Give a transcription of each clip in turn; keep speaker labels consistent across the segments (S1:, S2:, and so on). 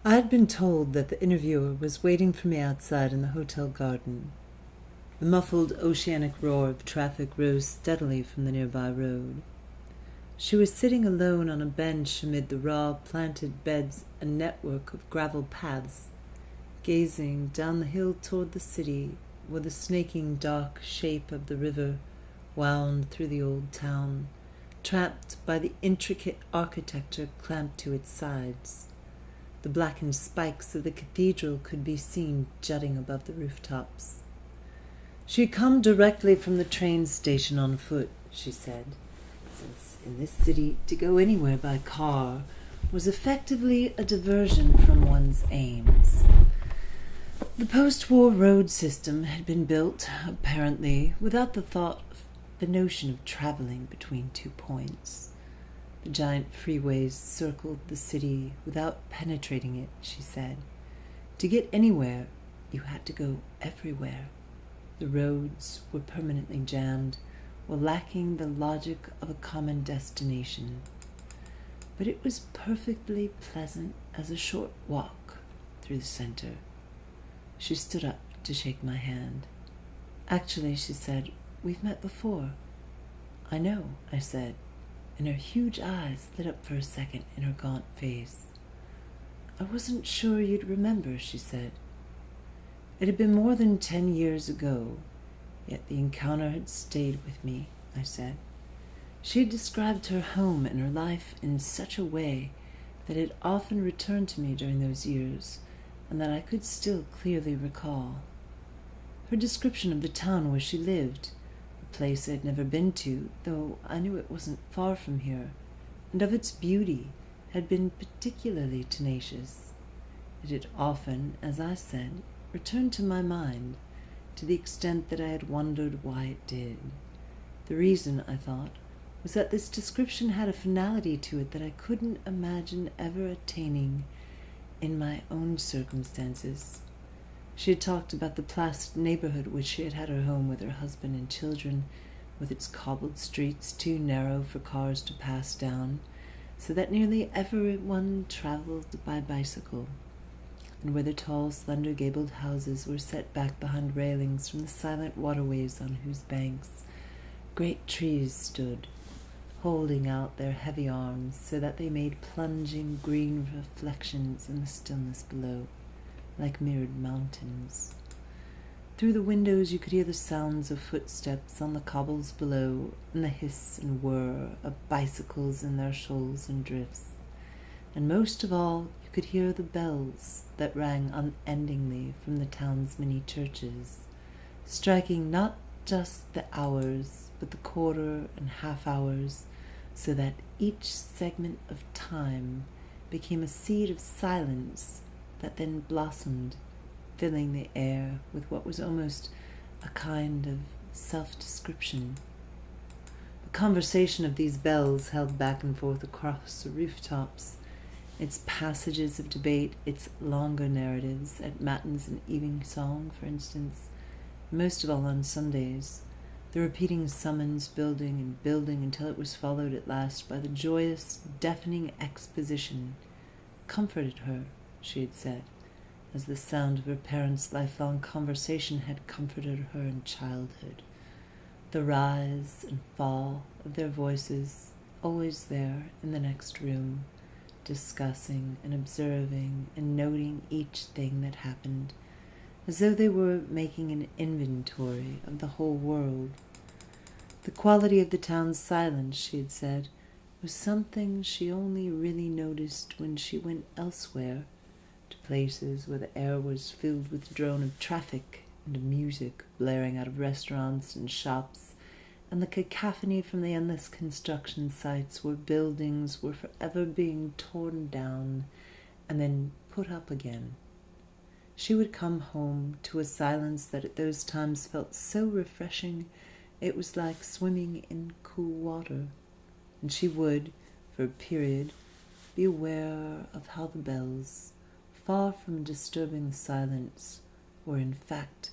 S1: I had been told that the interviewer was waiting for me outside in the hotel garden. The muffled oceanic roar of traffic rose steadily from the nearby road. She was sitting alone on a bench amid the raw planted beds and network of gravel paths, gazing down the hill toward the city where the snaking dark shape of the river wound through the old town, trapped by the intricate architecture clamped to its sides. The blackened spikes of the cathedral could be seen jutting above the rooftops. She had come directly from the train station on foot, she said, since in this city to go anywhere by car was effectively a diversion from one's aims. The post-war road system had been built, apparently, without the notion of traveling between 2 points. The giant freeways circled the city without penetrating it, she said. To get anywhere, you had to go everywhere. The roads were permanently jammed, while lacking the logic of a common destination. But it was perfectly pleasant as a short walk through the center. She stood up to shake my hand. Actually, she said, we've met before. I know, I said, and her huge eyes lit up for a second in her gaunt face. I wasn't sure you'd remember, she said. It had been more than 10 years ago, yet the encounter had stayed with me, I said. She had described her home and her life in such a way that it often returned to me during those years, and that I could still clearly recall. Her description of the town where she lived, a place I had never been to, though I knew it wasn't far from here, and of its beauty, had been particularly tenacious. It had often, as I said, returned to my mind, to the extent that I had wondered why it did. The reason, I thought, was that this description had a finality to it that I couldn't imagine ever attaining in my own circumstances. She had talked about the placid neighborhood which she had had her home with her husband and children, with its cobbled streets too narrow for cars to pass down, so that nearly everyone traveled by bicycle, and where the tall, slender gabled houses were set back behind railings from the silent waterways on whose banks great trees stood, holding out their heavy arms so that they made plunging green reflections in the stillness below, like mirrored mountains. Through the windows you could hear the sounds of footsteps on the cobbles below, and the hiss and whir of bicycles in their shoals and drifts. And most of all, you could hear the bells that rang unendingly from the town's many churches, striking not just the hours, but the quarter and half hours, so that each segment of time became a seed of silence that then blossomed, filling the air with what was almost a kind of self-description. The conversation of these bells held back and forth across the rooftops, its passages of debate, its longer narratives at matins and evening song, for instance, and most of all on Sundays, the repeating summons building and building until it was followed at last by the joyous, deafening exposition, comforted her, she had said, as the sound of her parents' lifelong conversation had comforted her in childhood. The rise and fall of their voices, always there in the next room, discussing and observing and noting each thing that happened, as though they were making an inventory of the whole world. The quality of the town's silence, she had said, was something she only really noticed when she went elsewhere, to places where the air was filled with the drone of traffic and of music blaring out of restaurants and shops, and the cacophony from the endless construction sites where buildings were forever being torn down and then put up again. She would come home to a silence that at those times felt so refreshing it was like swimming in cool water, and she would, for a period, be aware of how the bells, far from disturbing the silence, were in fact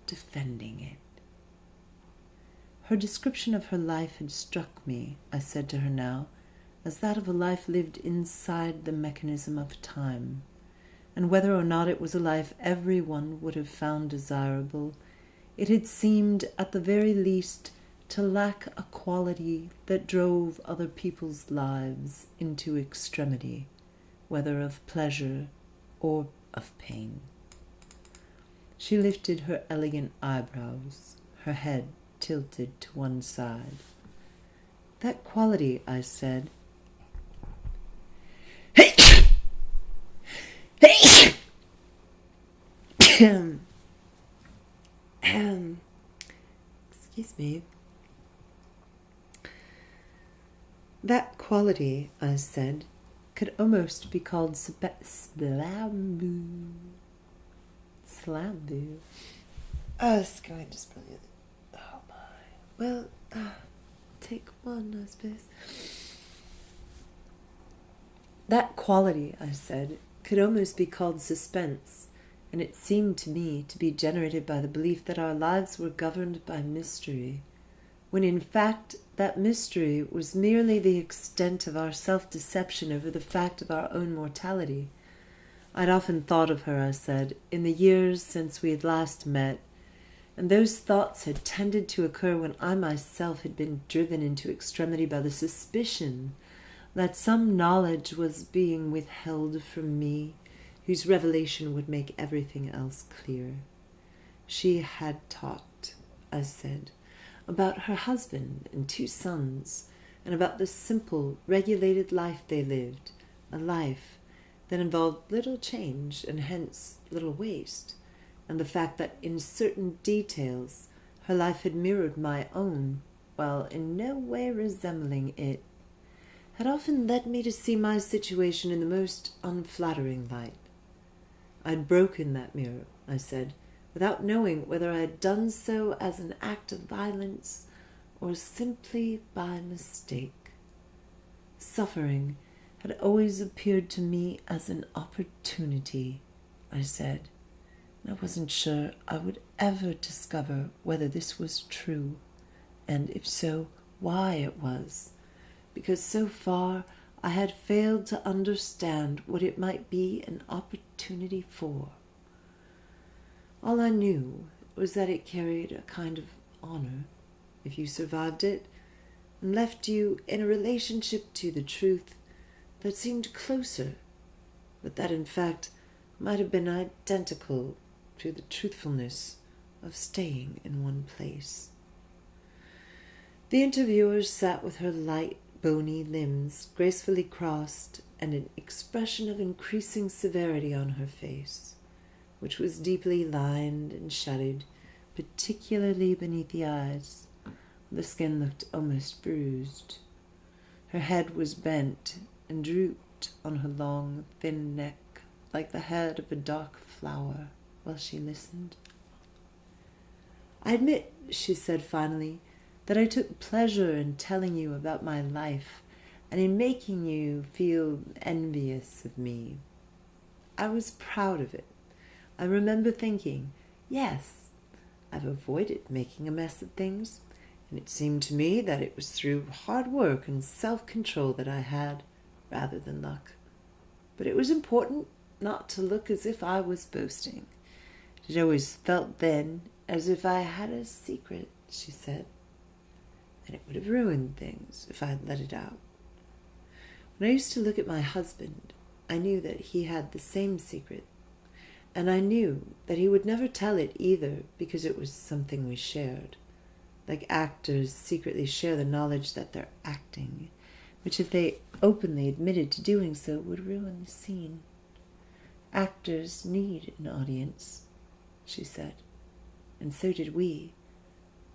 S1: defending it. Her description of her life had struck me, I said to her now, as that of a life lived inside the mechanism of time. and whether or not it was a life everyone would have found desirable, it had seemed at the very least to lack a quality that drove other people's lives into extremity, whether of pleasure or of pain. She lifted her elegant eyebrows, her head tilted to one side. "That quality," I said. Excuse me. "That quality," I said, "could almost be called slambu. Slambu. Oh, it's going just brilliant. Oh my. Well, take one, I suppose. That quality," I said, "could almost be called suspense, and it seemed to me to be generated by the belief that our lives were governed by mystery, when in fact that mystery was merely the extent of our self-deception over the fact of our own mortality. I'd often thought of her," I said, "in the years since we had last met, and those thoughts had tended to occur when I myself had been driven into extremity by the suspicion that some knowledge was being withheld from me, whose revelation would make everything else clear. She had talked," I said, "about her husband and 2 sons, and about the simple, regulated life they lived, a life that involved little change and hence little waste, and the fact that in certain details her life had mirrored my own, while in no way resembling it, had often led me to see my situation in the most unflattering light. I'd broken that mirror," I said, "without knowing whether I had done so as an act of violence or simply by mistake. Suffering had always appeared to me as an opportunity," I said, "and I wasn't sure I would ever discover whether this was true, and if so, why it was, because so far I had failed to understand what it might be an opportunity for. All I knew was that it carried a kind of honor, if you survived it, and left you in a relationship to the truth that seemed closer, but that in fact might have been identical to the truthfulness of staying in one place." The interviewer sat with her light, bony limbs gracefully crossed and an expression of increasing severity on her face, which was deeply lined and shadowed, particularly beneath the eyes. The skin looked almost bruised. Her head was bent and drooped on her long, thin neck like the head of a dark flower while she listened. "I admit," she said finally, "that I took pleasure in telling you about my life and in making you feel envious of me. I was proud of it. I remember thinking, yes, I've avoided making a mess of things, and it seemed to me that it was through hard work and self-control that I had, rather than luck. But it was important not to look as if I was boasting. It always felt then as if I had a secret," she said, "and it would have ruined things if I had let it out. When I used to look at my husband, I knew that he had the same secret, and I knew that he would never tell it either because it was something we shared, like actors secretly share the knowledge that they're acting, which if they openly admitted to doing so would ruin the scene. Actors need an audience," she said, "and so did we,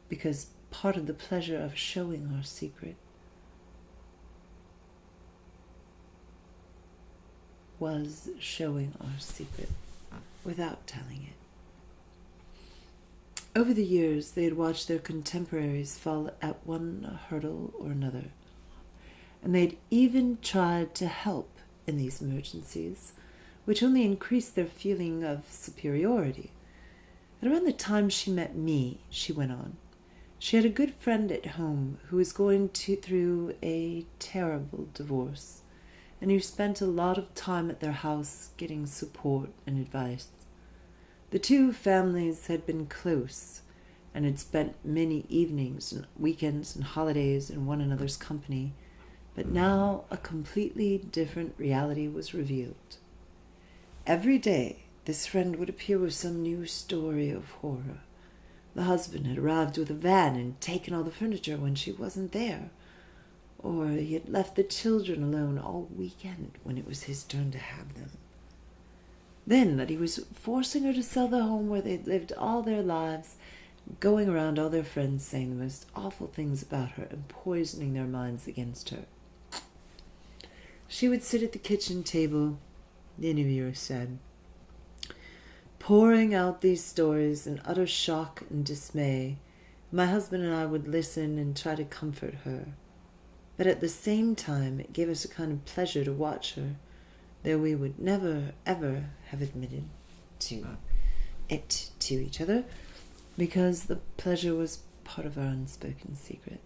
S1: because part of the pleasure of showing our secret was showing our secret without telling it." Over the years, they had watched their contemporaries fall at one hurdle or another, and they had even tried to help in these emergencies, which only increased their feeling of superiority. "At around the time she met me," she went on, "she had a good friend at home who was going through a terrible divorce, and who spent a lot of time at their house getting support and advice. The two families had been close and had spent many evenings and weekends and holidays in one another's company, but now a completely different reality was revealed. Every day this friend would appear with some new story of horror. The husband had arrived with a van and taken all the furniture when she wasn't there, or he had left the children alone all weekend when it was his turn to have them. Then that he was forcing her to sell the home where they'd lived all their lives, going around all their friends saying the most awful things about her and poisoning their minds against her. She would sit at the kitchen table, the interviewer said, pouring out these stories in utter shock and dismay. My husband and I would listen and try to comfort her. But at the same time, it gave us a kind of pleasure to watch her, though we would never, ever have admitted to it to each other, because the pleasure was part of our unspoken secret.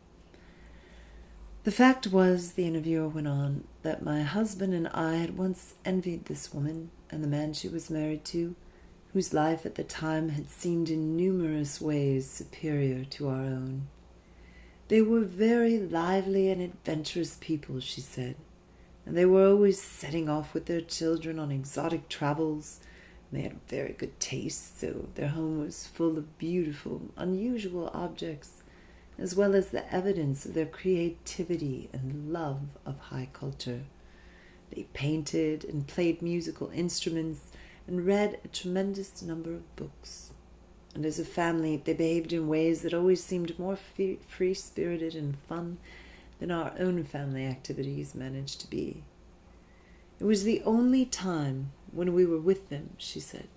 S1: The fact was, the interviewer went on, that my husband and I had once envied this woman and the man she was married to, whose life at the time had seemed in numerous ways superior to our own. They were very lively and adventurous people, she said, and they were always setting off with their children on exotic travels. And they had very good taste, so their home was full of beautiful, unusual objects, as well as the evidence of their creativity and love of high culture. They painted and played musical instruments and read a tremendous number of books. And as a family, they behaved in ways that always seemed more free-spirited and fun than our own family activities managed to be. It was the only time when we were with them, she said,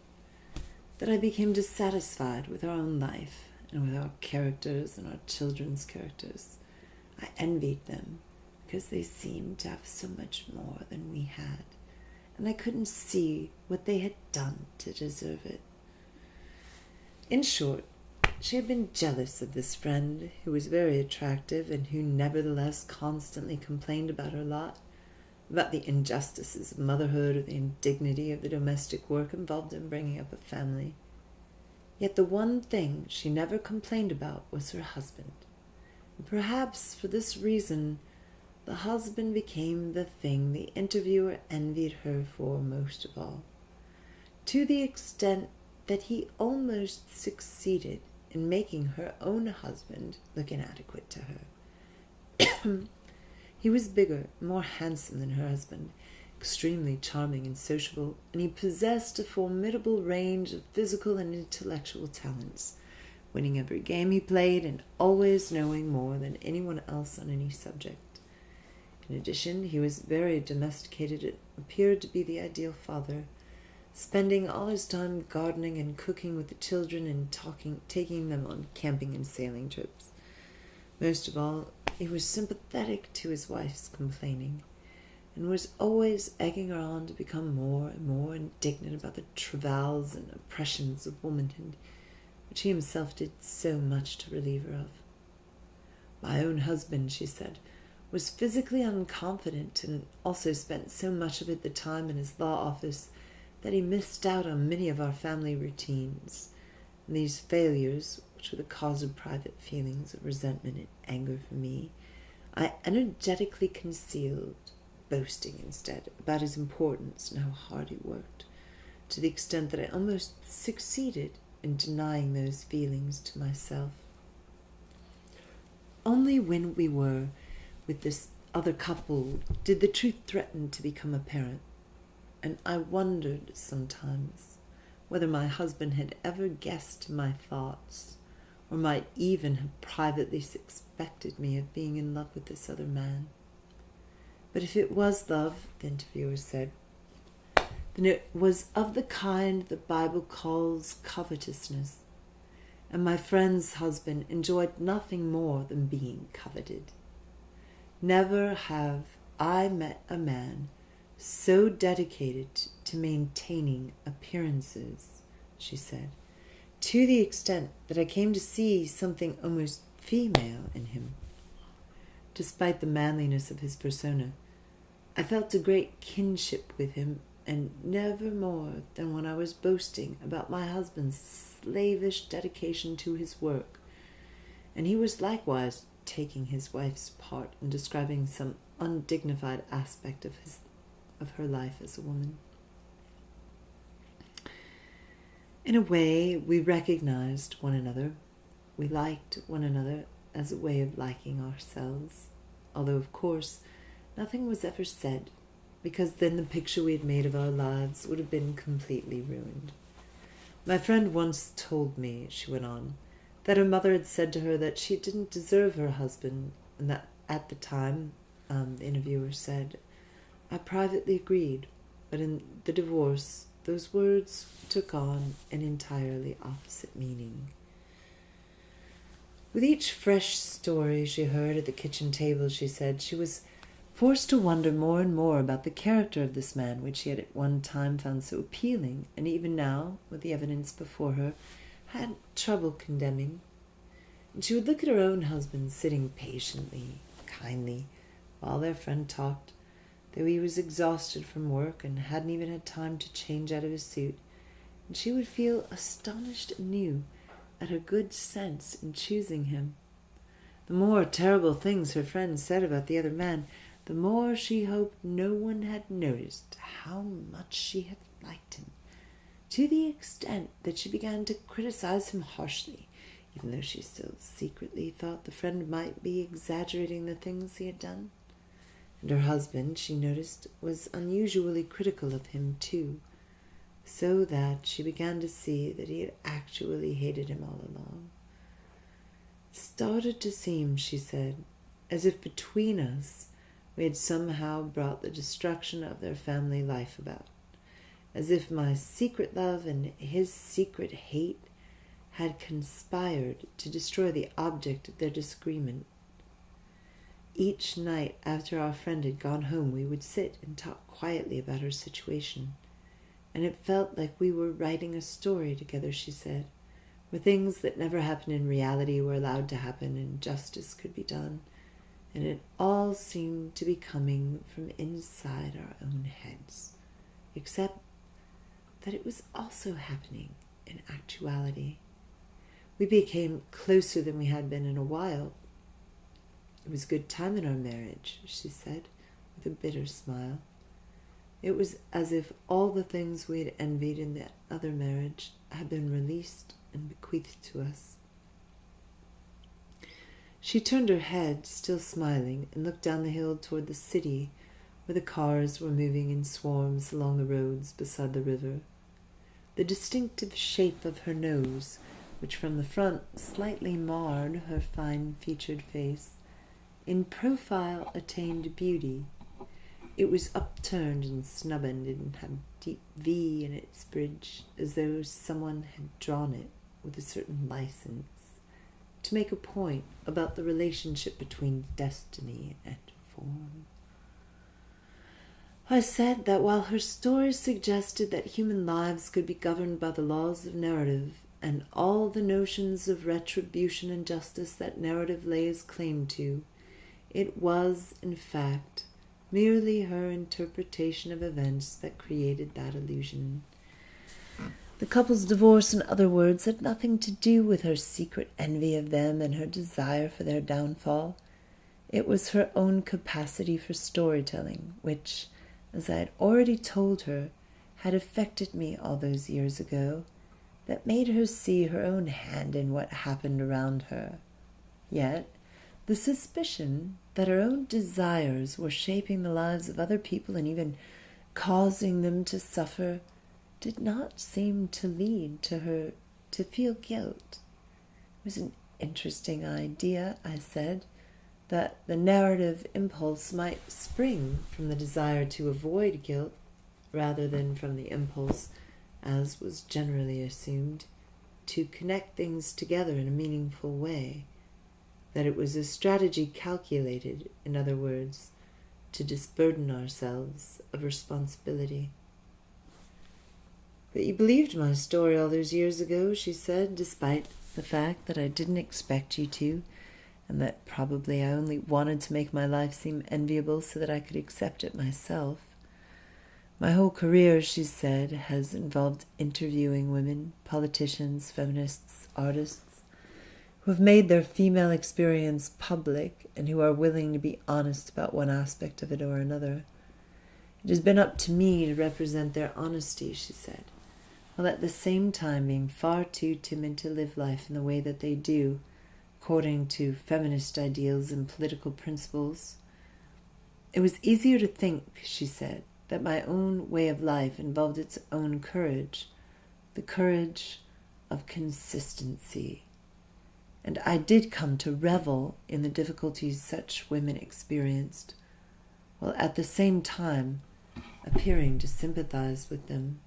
S1: that I became dissatisfied with our own life and with our characters and our children's characters. I envied them because they seemed to have so much more than we had, and I couldn't see what they had done to deserve it. In short, she had been jealous of this friend who was very attractive and who nevertheless constantly complained about her lot, about the injustices of motherhood or the indignity of the domestic work involved in bringing up a family. Yet the one thing she never complained about was her husband. And perhaps for this reason, the husband became the thing the interviewer envied her for most of all, to the extent that he almost succeeded in making her own husband look inadequate to her. He was bigger, more handsome than her husband, extremely charming and sociable, and he possessed a formidable range of physical and intellectual talents, winning every game he played and always knowing more than anyone else on any subject. In addition, he was very domesticated and appeared to be the ideal father, spending all his time gardening and cooking with the children and taking them on camping and sailing trips. Most of all, he was sympathetic to his wife's complaining, and was always egging her on to become more and more indignant about the travails and oppressions of womanhood, which he himself did so much to relieve her of. My own husband, she said, was physically unconfident and also spent so much of the time in his law office that he missed out on many of our family routines, and these failures, which were the cause of private feelings of resentment and anger for me, I energetically concealed, boasting instead about his importance and how hard he worked, to the extent that I almost succeeded in denying those feelings to myself. Only when we were with this other couple did the truth threaten to become apparent, and I wondered sometimes whether my husband had ever guessed my thoughts, or might even have privately suspected me of being in love with this other man. But if it was love, the interviewer said, then it was of the kind the Bible calls covetousness, and my friend's husband enjoyed nothing more than being coveted. Never have I met a man so dedicated to maintaining appearances, she said, to the extent that I came to see something almost female in him. Despite the manliness of his persona, I felt a great kinship with him, and never more than when I was boasting about my husband's slavish dedication to his work, and he was likewise taking his wife's part in describing some undignified aspect of her life as a woman. In a way, we recognized one another. We liked one another as a way of liking ourselves, although, of course, nothing was ever said, because then the picture we had made of our lives would have been completely ruined. My friend once told me, she went on, that her mother had said to her that she didn't deserve her husband, and that at the time, the interviewer said, I privately agreed, but in the divorce, those words took on an entirely opposite meaning. With each fresh story she heard at the kitchen table, she said, she was forced to wonder more and more about the character of this man, which she had at one time found so appealing, and even now, with the evidence before her, had trouble condemning. And she would look at her own husband sitting patiently, kindly, while their friend talked, though he was exhausted from work and hadn't even had time to change out of his suit, and she would feel astonished anew at her good sense in choosing him. The more terrible things her friend said about the other man, the more she hoped no one had noticed how much she had liked him, to the extent that she began to criticize him harshly, even though she still secretly thought the friend might be exaggerating the things he had done. And her husband, she noticed, was unusually critical of him too, so that she began to see that he had actually hated him all along. It started to seem, she said, as if between us we had somehow brought the destruction of their family life about, as if my secret love and his secret hate had conspired to destroy the object of their disagreement. Each night after our friend had gone home, we would sit and talk quietly about our situation, and it felt like we were writing a story together, she said, where things that never happened in reality were allowed to happen and justice could be done, and it all seemed to be coming from inside our own heads, except that it was also happening in actuality. We became closer than we had been in a while. It was a good time in our marriage, she said, with a bitter smile. It was as if all the things we had envied in that other marriage had been released and bequeathed to us. She turned her head, still smiling, and looked down the hill toward the city, where the cars were moving in swarms along the roads beside the river. The distinctive shape of her nose, which from the front slightly marred her fine-featured face, in profile attained beauty. It was upturned and snub-ended and had a deep V in its bridge, as though someone had drawn it with a certain license to make a point about the relationship between destiny and form. I said that while her story suggested that human lives could be governed by the laws of narrative and all the notions of retribution and justice that narrative lays claim to, it was, in fact, merely her interpretation of events that created that illusion. The couple's divorce, in other words, had nothing to do with her secret envy of them and her desire for their downfall. It was her own capacity for storytelling, which, as I had already told her, had affected me all those years ago, that made her see her own hand in what happened around her. Yet the suspicion that her own desires were shaping the lives of other people and even causing them to suffer did not seem to lead to her to feel guilt. It was an interesting idea, I said, that the narrative impulse might spring from the desire to avoid guilt rather than from the impulse, as was generally assumed, to connect things together in a meaningful way, that it was a strategy calculated, in other words, to disburden ourselves of responsibility. But you believed my story all those years ago, she said, despite the fact that I didn't expect you to, and that probably I only wanted to make my life seem enviable so that I could accept it myself. My whole career, she said, has involved interviewing women, politicians, feminists, artists, who have made their female experience public and who are willing to be honest about one aspect of it or another. It has been up to me to represent their honesty, she said, while at the same time being far too timid to live life in the way that they do, according to feminist ideals and political principles. It was easier to think, she said, that my own way of life involved its own courage, the courage of consistency. And I did come to revel in the difficulties such women experienced, while at the same time appearing to sympathize with them.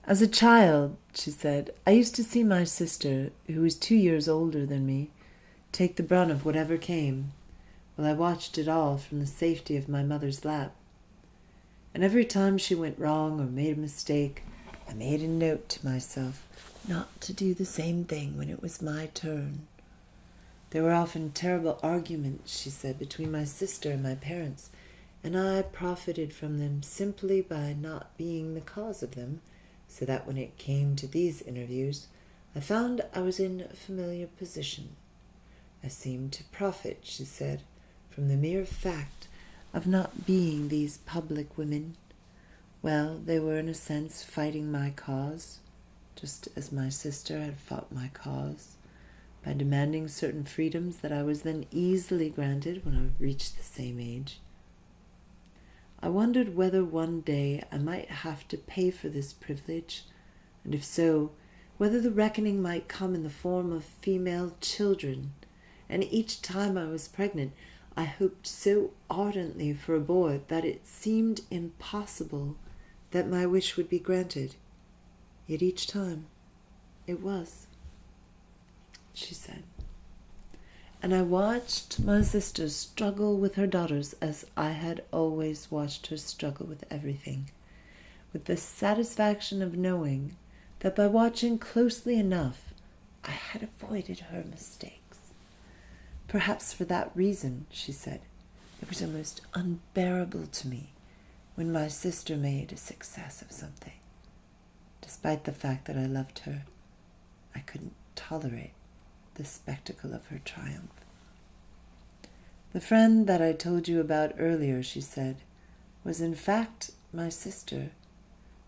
S1: As a child, she said, I used to see my sister, who was 2 years older than me, take the brunt of whatever came, while I watched it all from the safety of my mother's lap. And every time she went wrong or made a mistake, I made a note to myself not to do the same thing when it was my turn. There were often terrible arguments, she said, between my sister and my parents, and I profited from them simply by not being the cause of them, so that when it came to these interviews, I found I was in a familiar position. I seemed to profit, she said, from the mere fact of not being these public women. Well, they were in a sense fighting my cause, just as my sister had fought my cause, by demanding certain freedoms that I was then easily granted when I reached the same age. I wondered whether one day I might have to pay for this privilege, and if so, whether the reckoning might come in the form of female children. And each time I was pregnant, I hoped so ardently for a boy that it seemed impossible that my wish would be granted. Yet each time it was, she said. And I watched my sister struggle with her daughters as I had always watched her struggle with everything, with the satisfaction of knowing that by watching closely enough, I had avoided her mistakes. Perhaps for that reason, she said, it was almost unbearable to me when my sister made a success of something. Despite the fact that I loved her, I couldn't tolerate the spectacle of her triumph. The friend that I told you about earlier, she said, was in fact my sister,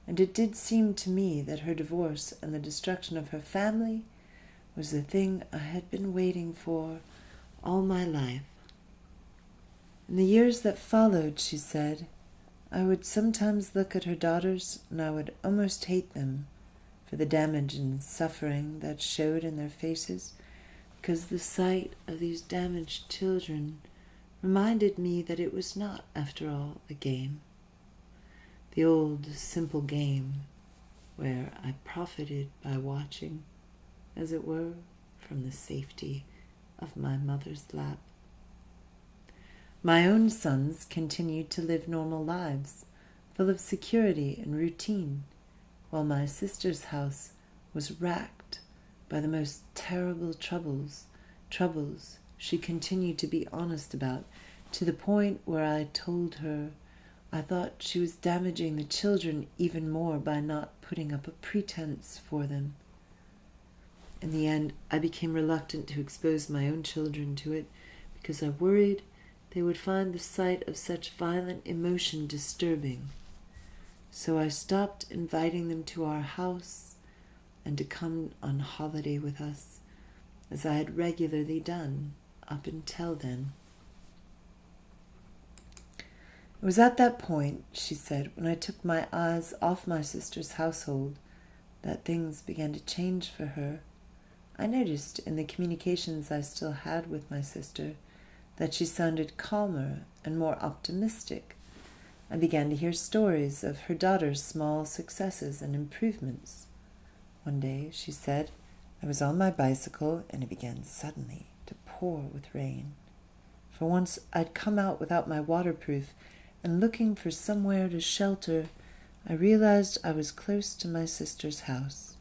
S1: and it did seem to me that her divorce and the destruction of her family was the thing I had been waiting for all my life. In the years that followed, she said, I would sometimes look at her daughters and I would almost hate them for the damage and suffering that showed in their faces, because the sight of these damaged children reminded me that it was not, after all, a game. The old, simple game where I profited by watching, as it were, from the safety of my mother's lap. My own sons continued to live normal lives, full of security and routine, while my sister's house was racked by the most terrible troubles she continued to be honest about, to the point where I told her I thought she was damaging the children even more by not putting up a pretense for them. In the end, I became reluctant to expose my own children to it, because I worried they would find the sight of such violent emotion disturbing. So I stopped inviting them to our house and to come on holiday with us, as I had regularly done up until then. It was at that point, she said, when I took my eyes off my sister's household, that things began to change for her. I noticed in the communications I still had with my sister that she sounded calmer and more optimistic. I began to hear stories of her daughter's small successes and improvements. One day, she said, I was on my bicycle and it began suddenly to pour with rain. For once I'd come out without my waterproof, and looking for somewhere to shelter, I realized I was close to my sister's house.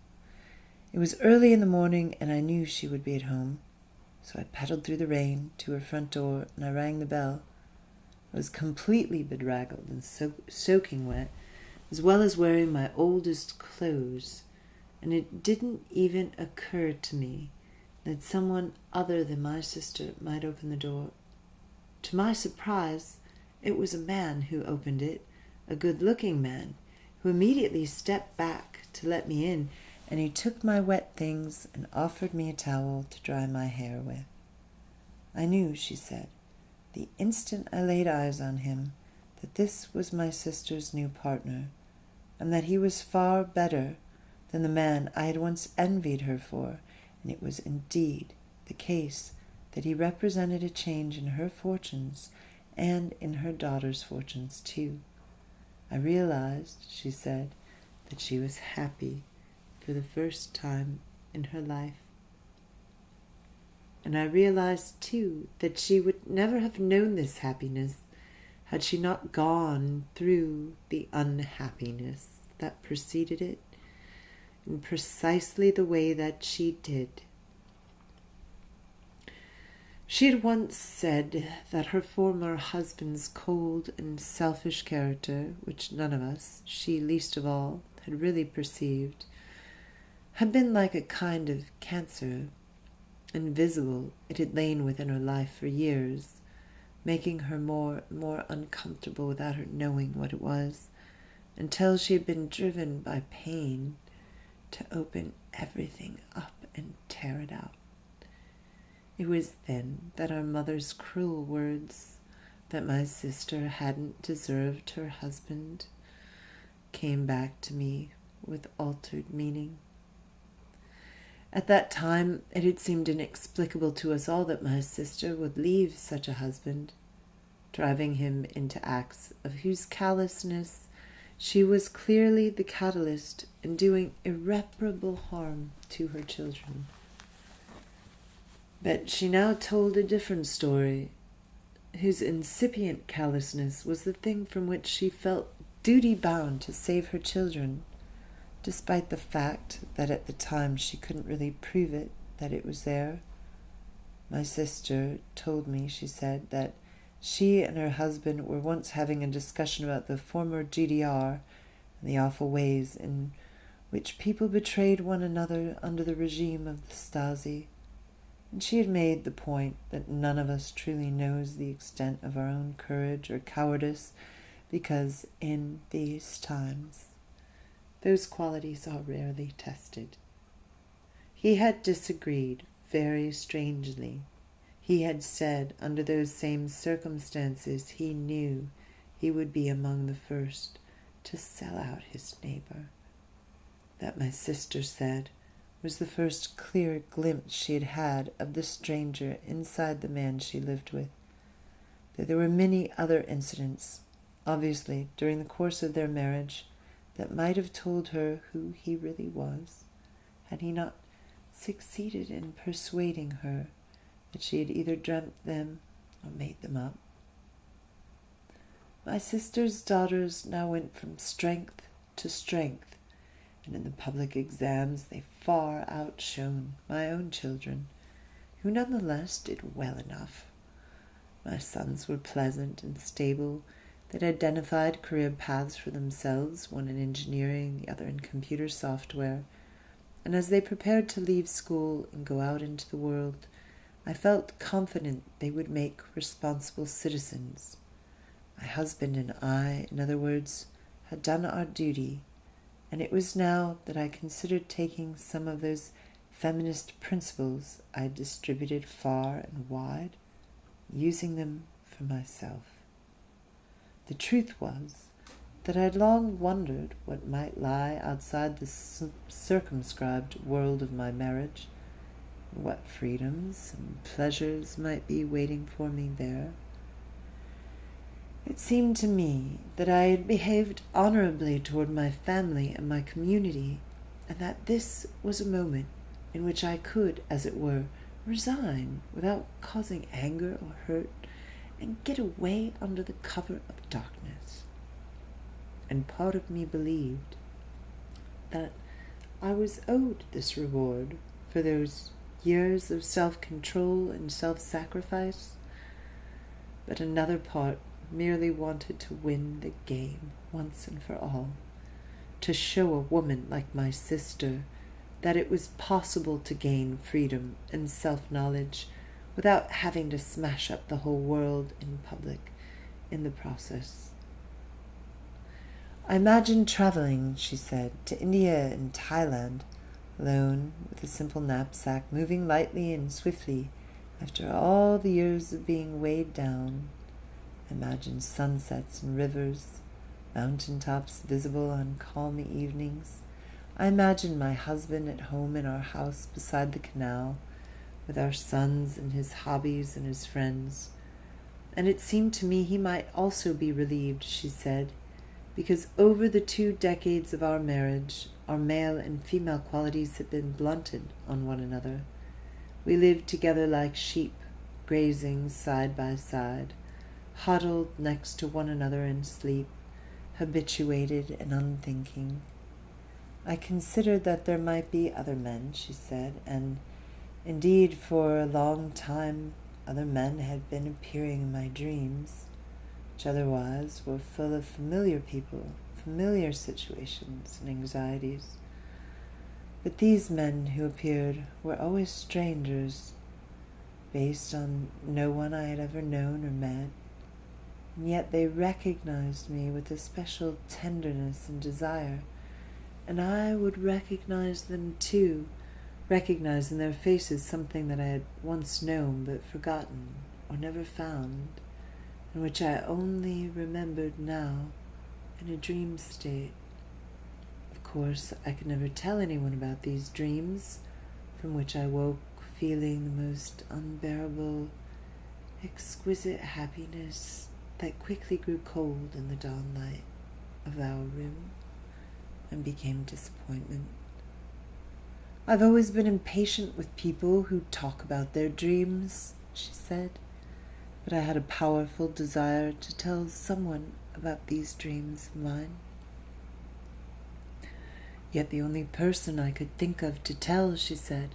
S1: It was early in the morning, and I knew she would be at home. So I pedaled through the rain to her front door, and I rang the bell. I was completely bedraggled and soaking wet, as well as wearing my oldest clothes, and it didn't even occur to me that someone other than my sister might open the door. To my surprise, it was a man who opened it, a good-looking man, who immediately stepped back to let me in, and he took my wet things and offered me a towel to dry my hair with. I knew, she said, the instant I laid eyes on him, that this was my sister's new partner, and that he was far better than the man I had once envied her for, and it was indeed the case that he represented a change in her fortunes and in her daughter's fortunes too. I realized, she said, that she was happy for the first time in her life. And I realized, too, that she would never have known this happiness had she not gone through the unhappiness that preceded it in precisely the way that she did. She had once said that her former husband's cold and selfish character, which none of us, she least of all, had really perceived, had been like a kind of cancer. Invisible, it had lain within her life for years, making her more and more uncomfortable without her knowing what it was, until she had been driven by pain to open everything up and tear it out. It was then that our mother's cruel words, that my sister hadn't deserved her husband, came back to me with altered meaning. At that time, it had seemed inexplicable to us all that my sister would leave such a husband, driving him into acts of whose callousness she was clearly the catalyst and doing irreparable harm to her children. But she now told a different story, whose incipient callousness was the thing from which she felt duty-bound to save her children, despite the fact that at the time she couldn't really prove it, that it was there. My sister told me, she said, that she and her husband were once having a discussion about the former GDR and the awful ways in which people betrayed one another under the regime of the Stasi, and she had made the point that none of us truly knows the extent of our own courage or cowardice, because in these times those qualities are rarely tested. He had disagreed very strangely. He had said under those same circumstances he knew he would be among the first to sell out his neighbor. That, my sister said, was the first clear glimpse she had had of the stranger inside the man she lived with. That there were many other incidents, obviously during the course of their marriage, that might have told her who he really was, had he not succeeded in persuading her that she had either dreamt them or made them up. My sister's daughters now went from strength to strength, and in the public exams they far outshone my own children, who nonetheless did well enough. My sons were pleasant and stable, that identified career paths for themselves, one in engineering, the other in computer software, and as they prepared to leave school and go out into the world, I felt confident they would make responsible citizens. My husband and I, in other words, had done our duty, and it was now that I considered taking some of those feminist principles I had distributed far and wide, using them for myself. The truth was that I had long wondered what might lie outside the circumscribed world of my marriage, what freedoms and pleasures might be waiting for me there. It seemed to me that I had behaved honorably toward my family and my community, and that this was a moment in which I could, as it were, resign without causing anger or hurt, and get away under the cover of darkness. and part of me believed that I was owed this reward for those years of self-control and self-sacrifice, but another part merely wanted to win the game once and for all, to show a woman like my sister that it was possible to gain freedom and self-knowledge without having to smash up the whole world in public in the process. I imagined traveling, she said, to India and Thailand, alone, with a simple knapsack, moving lightly and swiftly after all the years of being weighed down. I imagined sunsets and rivers, mountain tops visible on calm evenings. I imagined my husband at home in our house beside the canal, with our sons and his hobbies and his friends. And it seemed to me he might also be relieved, she said, because over the 2 decades of our marriage, our male and female qualities had been blunted on one another. We lived together like sheep, grazing side by side, huddled next to one another in sleep, habituated and unthinking. I considered that there might be other men, she said, and indeed for a long time other men had been appearing in my dreams, which otherwise were full of familiar people, familiar situations and anxieties. But these men who appeared were always strangers, based on no one I had ever known or met, and yet they recognized me with a special tenderness and desire, and I would recognize them too, recognize in their faces something that I had once known but forgotten or never found, and which I only remembered now in a dream state. Of course, I could never tell anyone about these dreams, from which I woke feeling the most unbearable, exquisite happiness that quickly grew cold in the dawn light of our room and became disappointment. I've always been impatient with people who talk about their dreams, she said, but I had a powerful desire to tell someone about these dreams of mine. Yet the only person I could think of to tell, she said,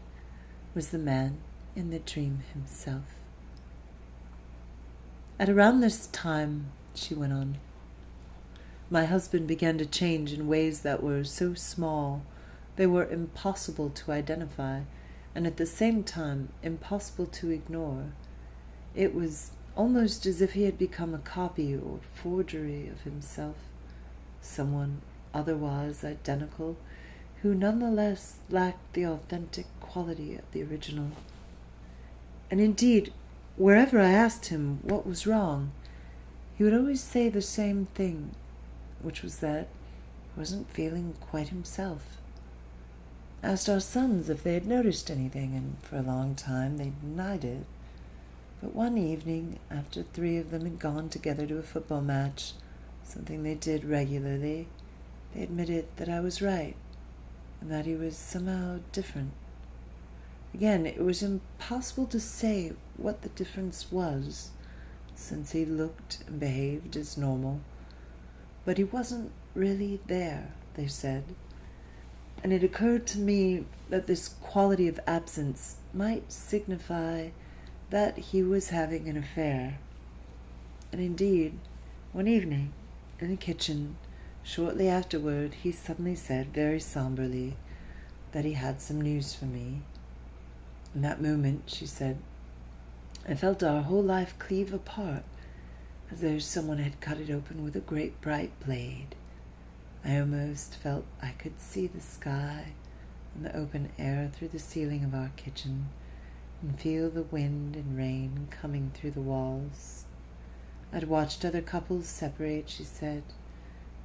S1: was the man in the dream himself. At around this time, she went on, my husband began to change in ways that were so small they were impossible to identify, and at the same time impossible to ignore. It was almost as if he had become a copy or forgery of himself, someone otherwise identical, who nonetheless lacked the authentic quality of the original. And indeed, wherever I asked him what was wrong, he would always say the same thing, which was that he wasn't feeling quite himself. I asked our sons if they had noticed anything, and for a long time they denied it. But one evening, after 3 of them had gone together to a football match, something they did regularly, they admitted that I was right, and that he was somehow different. Again, it was impossible to say what the difference was, since he looked and behaved as normal. But he wasn't really there, they said, and it occurred to me that this quality of absence might signify that he was having an affair. And indeed, one evening, in the kitchen, shortly afterward, he suddenly said, very somberly, that he had some news for me. In that moment, she said, I felt our whole life cleave apart, as though someone had cut it open with a great bright blade. I almost felt I could see the sky and the open air through the ceiling of our kitchen, and feel the wind and rain coming through the walls. I'd watched other couples separate, she said,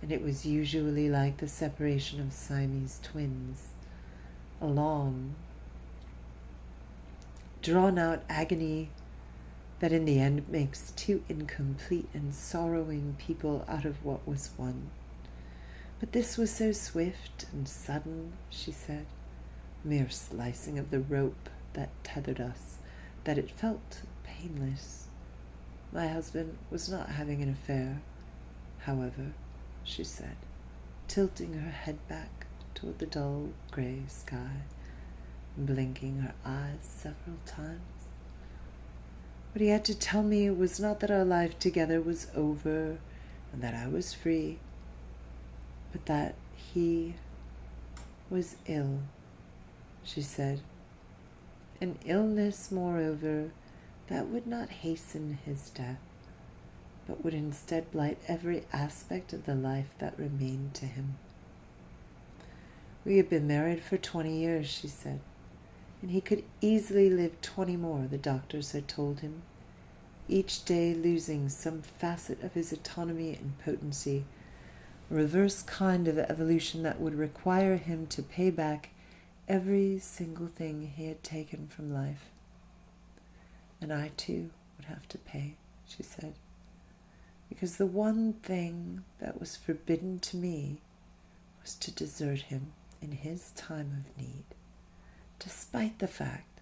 S1: and it was usually like the separation of Siamese twins, a long, drawn-out agony that in the end makes 2 incomplete and sorrowing people out of what was one. But this was so swift and sudden, she said, mere slicing of the rope that tethered us, that it felt painless. My husband was not having an affair, however, she said. tilting her head back toward the dull grey sky and blinking her eyes several times. What he had to tell me was not that our life together was over and that I was free, but that he was ill, she said. An illness, moreover, that would not hasten his death, but would instead blight every aspect of the life that remained to him. We had been married for 20 years, she said, and he could easily live 20 more, the doctors had told him, each day losing some facet of his autonomy and potency, a reverse kind of evolution that would require him to pay back every single thing he had taken from life. And I, too, would have to pay, she said, because the one thing that was forbidden to me was to desert him in his time of need, despite the fact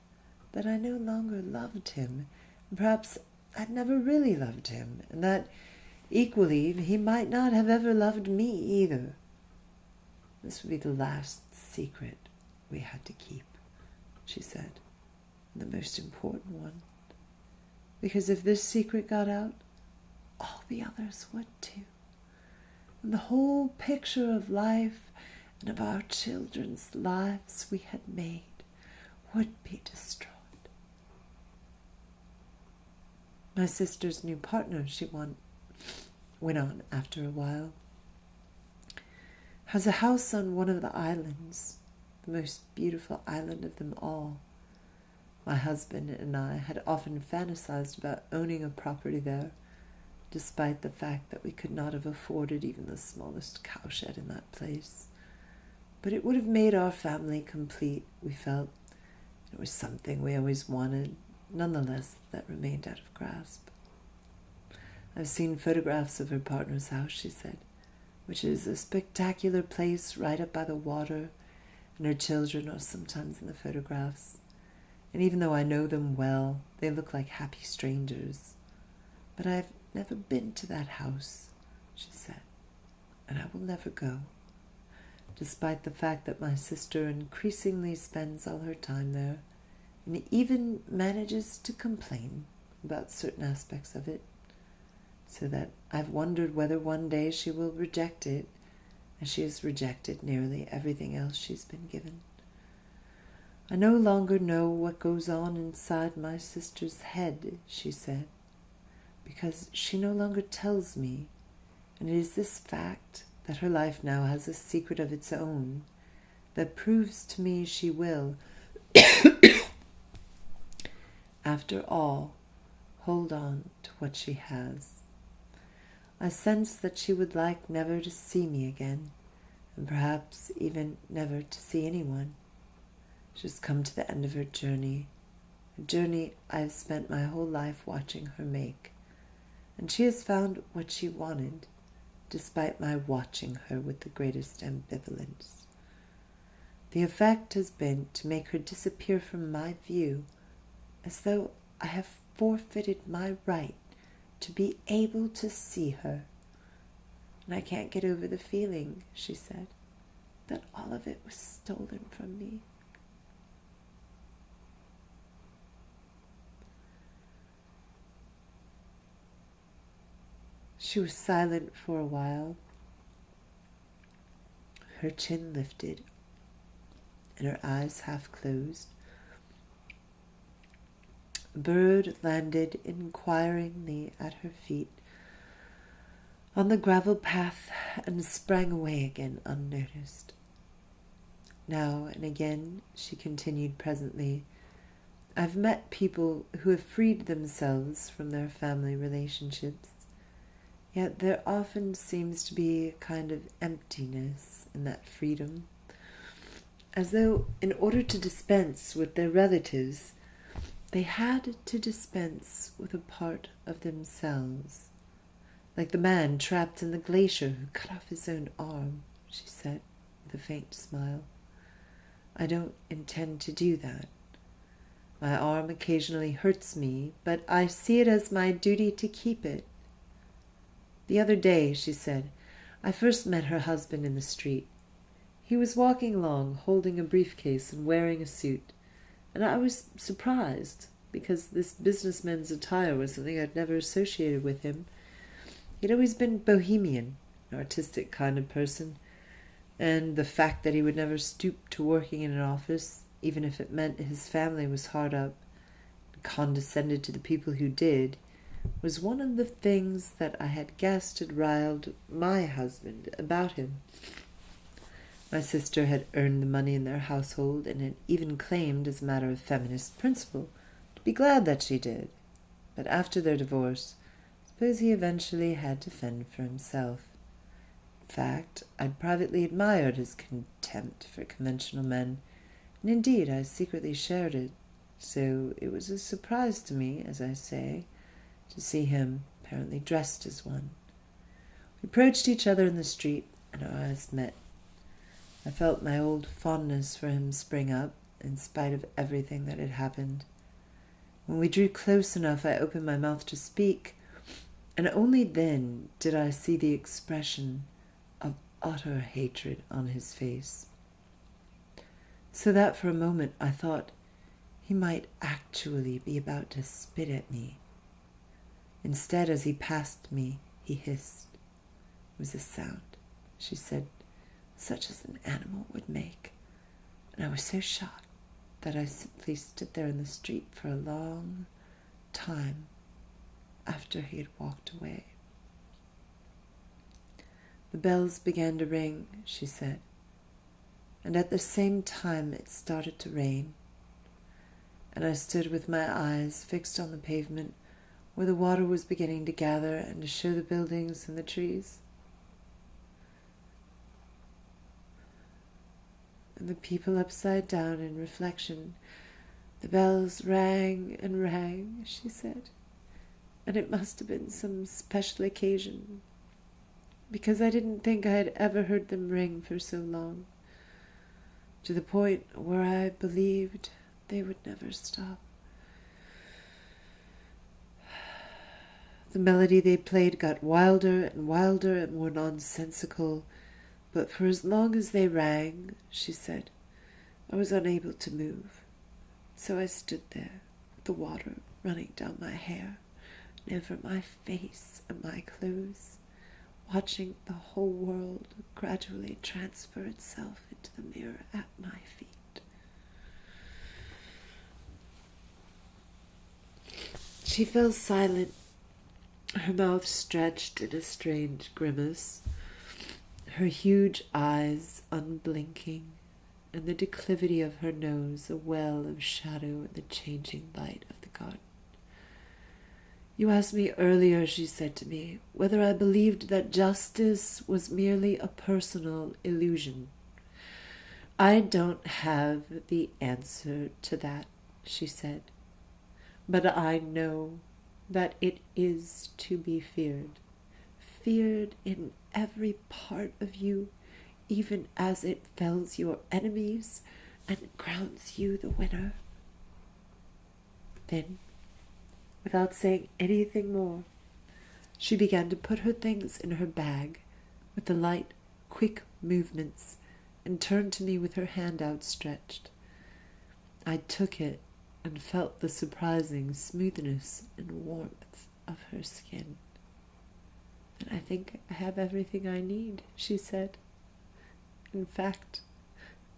S1: that I no longer loved him, and perhaps I'd never really loved him, and that equally he might not have ever loved me either. This would be the last secret we had to keep, she said, and the most important one, because if this secret got out, all the others would too, and the whole picture of life and of our children's lives we had made would be destroyed. My sister's new partner, she went on after a while, has a house on one of the islands, the most beautiful island of them all. My husband and I had often fantasized about owning a property there, despite the fact that we could not have afforded even the smallest cowshed in that place. But it would have made our family complete, we felt. It was something we always wanted, nonetheless, that remained out of grasp. I've seen photographs of her partner's house, she said, which is a spectacular place right up by the water, and her children are sometimes in the photographs. And even though I know them well, they look like happy strangers. But I've never been to that house, she said, and I will never go, despite the fact that my sister increasingly spends all her time there, and even manages to complain about certain aspects of it, so that I've wondered whether one day she will reject it, as she has rejected nearly everything else she's been given. I no longer know what goes on inside my sister's head, she said, because she no longer tells me, and it is this fact that her life now has a secret of its own that proves to me she will, after all, hold on to what she has. I sense that she would like never to see me again, and perhaps even never to see anyone. She has come to the end of her journey, a journey I have spent my whole life watching her make, and she has found what she wanted, despite my watching her with the greatest ambivalence. The effect has been to make her disappear from my view, as though I have forfeited my right to be able to see her. And I can't get over the feeling, she said, that all of it was stolen from me. She was silent for a while. Her chin lifted and her eyes half closed. A bird landed inquiringly at her feet on the gravel path and sprang away again unnoticed. Now and again, she continued presently, I've met people who have freed themselves from their family relationships, yet there often seems to be a kind of emptiness in that freedom, as though in order to dispense with their relatives, they had to dispense with a part of themselves, like the man trapped in the glacier who cut off his own arm, she said with a faint smile. I don't intend to do that. My arm occasionally hurts me, but I see it as my duty to keep it. The other day, she said, I first met her husband in the street. He was walking along, holding a briefcase and wearing a suit, and I was surprised, because this businessman's attire was something I'd never associated with him. He'd always been bohemian, an artistic kind of person, and the fact that he would never stoop to working in an office, even if it meant his family was hard up, and condescended to the people who did, was one of the things that I had guessed had riled my husband about him. My sister had earned the money in their household, and had even claimed, as a matter of feminist principle, to be glad that she did. But after their divorce, I suppose he eventually had to fend for himself. In fact, I'd privately admired his contempt for conventional men, and indeed I secretly shared it, so it was a surprise to me, as I say, to see him apparently dressed as one. We approached each other in the street, and our eyes met. I felt my old fondness for him spring up, in spite of everything that had happened. When we drew close enough, I opened my mouth to speak, and only then did I see the expression of utter hatred on his face. So that for a moment I thought he might actually be about to spit at me. Instead, as he passed me, he hissed. It was a sound, she said, such as an animal would make, and I was so shocked that I simply stood there in the street for a long time after he had walked away. The bells began to ring, she said, and at the same time it started to rain, and I stood with my eyes fixed on the pavement where the water was beginning to gather and to show the buildings and the trees. And the people upside down in reflection. The bells rang and rang, she said, and it must have been some special occasion, because I didn't think I had ever heard them ring for so long, to the point where I believed they would never stop. The melody they played got wilder and wilder and more nonsensical, but for as long as they rang, she said, I was unable to move. So I stood there, with the water running down my hair and over my face and my clothes, watching the whole world gradually transfer itself into the mirror at my feet. She fell silent, her mouth stretched in a strange grimace, her huge eyes unblinking, and the declivity of her nose a well of shadow in the changing light of the garden. You asked me earlier, she said to me, whether I believed that justice was merely a personal illusion. I don't have the answer to that, she said, but I know that it is to be feared in every part of you, even as it fells your enemies and crowns you the winner. Then, without saying anything more, she began to put her things in her bag with the light, quick movements, and turned to me with her hand outstretched. I took it and felt the surprising smoothness and warmth of her skin. And I think I have everything I need, she said. In fact,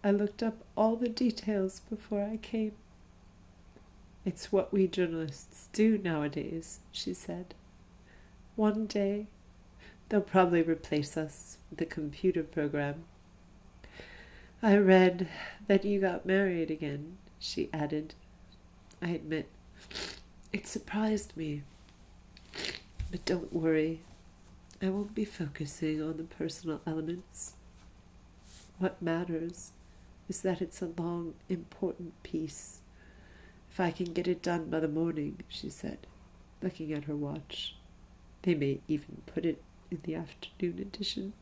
S1: I looked up all the details before I came. It's what we journalists do nowadays, she said. One day, they'll probably replace us with a computer program. I read that you got married again, she added. I admit, it surprised me. But don't worry, I won't be focusing on the personal elements. What matters is that it's a long, important piece. If I can get it done by the morning, she said, looking at her watch. They may even put it in the afternoon edition.